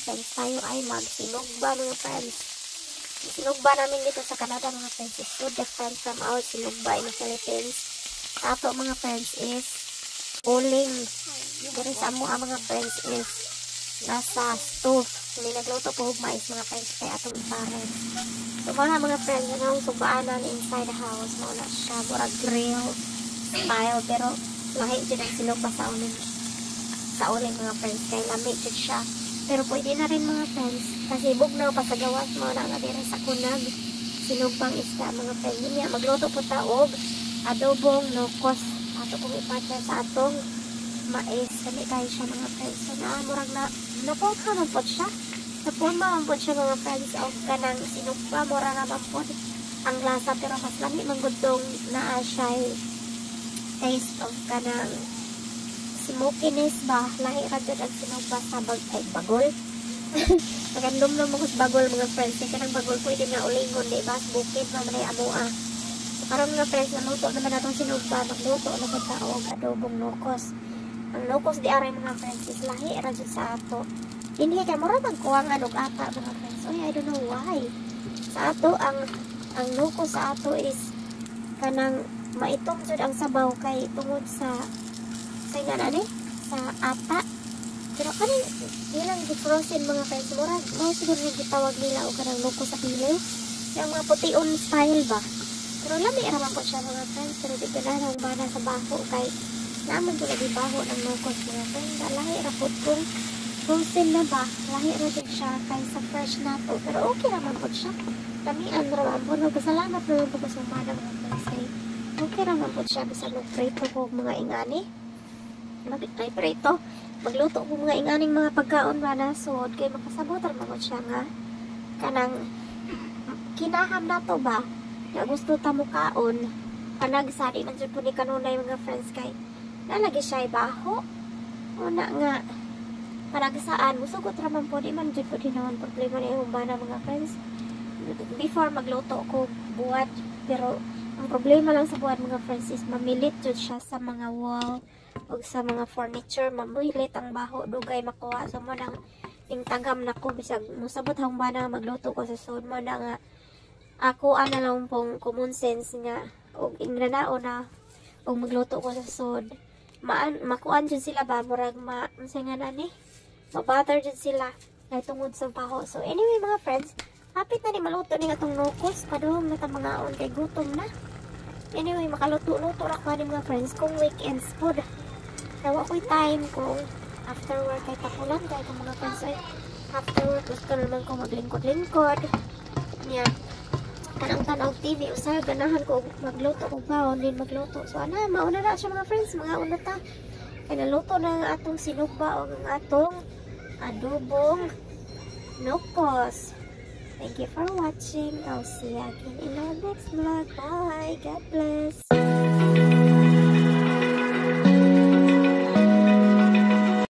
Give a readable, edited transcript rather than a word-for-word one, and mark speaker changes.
Speaker 1: friends, tayo ay magsinugba mga friends. Sinugba namin dito sa Canada mga friends is so different from our sinugba in the Philippines. Ato mga friends is uling. Pero sa mga friends is nasa stove. Hindi nagluto po mais mga friends kaya atong ipareng. So mga friends, anong sugbaanan inside the house, mauna siya, murag grill style, pero lahi dyan ang sinugba sa uling mga friends, kaya lamig dyan siya. Pero pwede na rin mga friends, kasi bugnaw pa sa gawas, mauna nga din sa kunag, sinugbang isda mga friends. Yun nga, magluto po taog, adobong, nukos, ato pong ipartner sa atong mais, kami tayo siya mga friends. So murag na, napota man po siya. Napurma man po siya mga friends, o kanang sinugba, mura naman po ang lasa, pero mas lami manggudong na siya taste of kanang smokiness ba, lahi ra jud ang sinugba sa bagol. Magandom na mga bagol mga friends, kaya kanang bagol pwede nga ulingon, di ba? Bukid na manay amoa. So karon mga friends, naluto naman natong sinugba, magluto na ko taog adobong nukos. Ang nukos di aray mga friends is lahi ra jud sa ato. Hindi kay mura magkuwang og ata mga friends. Oy, I don't know why. Sa ato ang nukos sa ato is kanang maitong jud ang sabaw kay tungod sa nga sa ata. Pero kaning ilang frozen mga friends, mura mo siguro yung gitawag nila o kanang nukos sa pili. Yung mga pution style ba. Pero lami ra man po siya mga friends, pero di ganahan bana sa baho kay naman ko lagi baho ng nukos mga friends. Lahi ra po kung frozen na ba, lahi ra din siya kaysa fresh na to. Pero okay naman po siya. Lamian ra man po. Nagkasalamat naman po sa mga friends kay okay naman po siya. Bisa mag-prito ko mga ingani. Ay prito. Magluto ko mga inganing mga pagkaon ba na sod. Kaya makasabot naman po siya nga. Kanang kinaham na to ba? Na gusto ta mo kaon. Panagsari man dyan po ni kanunay mga friends kay nalagi siya ibaho. Una nga. Panagsaan. Musugot naman po. Di man dyan po din naman problema na yung bana mga friends. Before magluto ko buwad. Pero ang problema lang sa buwan mga friends is mamilit dyan siya sa mga wall o sa mga furniture. Mamilit ang baho, dugay makuha. So mo nang tagam na ko bisag musabot hang ba na magluto ko sa sod mo na nga ako ana lang pong common sense nga og ingranao na og magluto ko sa sod. Makuan dyan sila ba murag unsay nga nani mabatter dyan sila kay tungod sa baho. So anyway mga friends, hapit na ni maluto ni atong nukos, padung na ta mga on kay gutom na. Anyway, makaluto-luto ra ko ni mga friends kung weekends food. Tawa ko'y time kung after work kay tapulan kay kung mga friends ay after work gusto naman ko maglingkod-lingkod. Nya, kanang tanaw TV usay ganahan ko magluto og baon din magluto. So ana, mauna na siya mga friends, mga una ta. Kay naluto na ang atong sinugba o ang atong adobong nukos. Thank you for watching. I'll see you again in our next vlog. Bye. God bless.